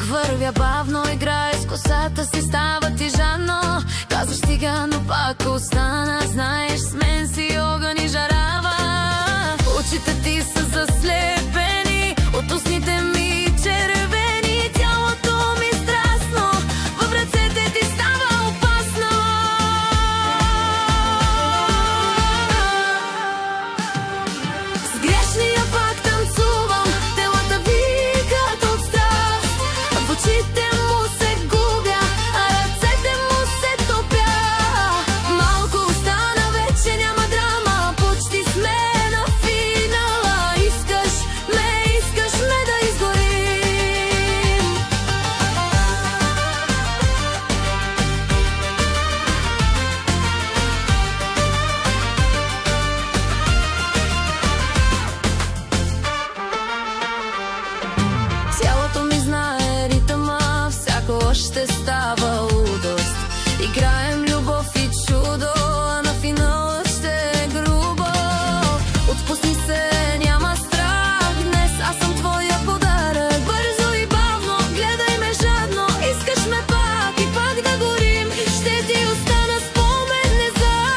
Вървя бавно, играя с косата си, става ти жадно. Казваш стига, но пак остана. Знаеш, с мен си огън и жарава. Очите ти са заслепени, от устните ми червени. Тялото ми страстно, в ръцете ти става опасно. С грешния пак танцувам, телата викат от страст. В очите му се губя, а ръцете му се топя. Малко остана, вече няма драма, почти сме на финала. Искаш ме да изгорим. Тялото ми знае ритъма, всяко още става лудост. Играем любов и чудо, а на финала ще е грубо. Отпусни се, няма страх, днес аз съм твоя подарък. Бързо и бавно, гледай ме жадно, искаш ме пак и пак да горим. Ще ти остана спомен незабравим.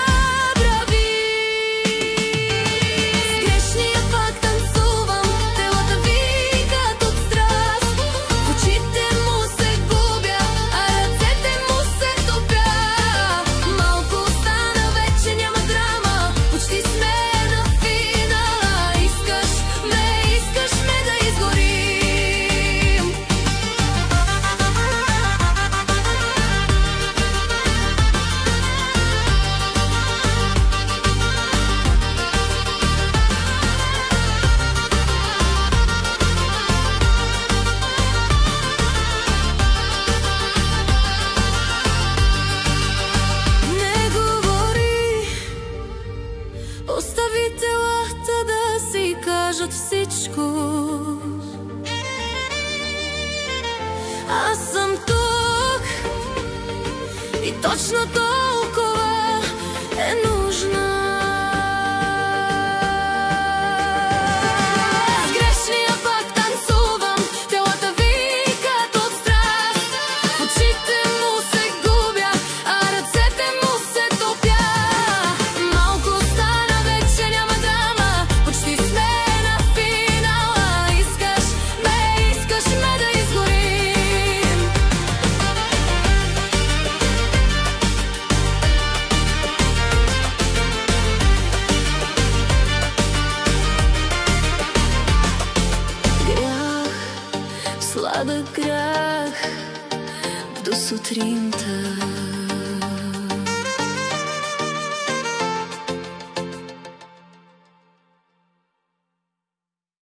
С грешния пак танцувам, телата викат от страст. В очите му се губя, а ръцете му се топя. Малко остана, вече няма драма, почти сме на финала. Искаш ме да изгорим. Не говори, остави телата да си кажат всичко. Аз съм тук и точно толкова е нужна. С грешния пак танцувам, телата викат от страст. В очите му се губя, а ръцете му се топя. Малко остана, вече няма драма, почти сме на финала. Искаш ме да изгорим. Грях, сладък грях до сутринта.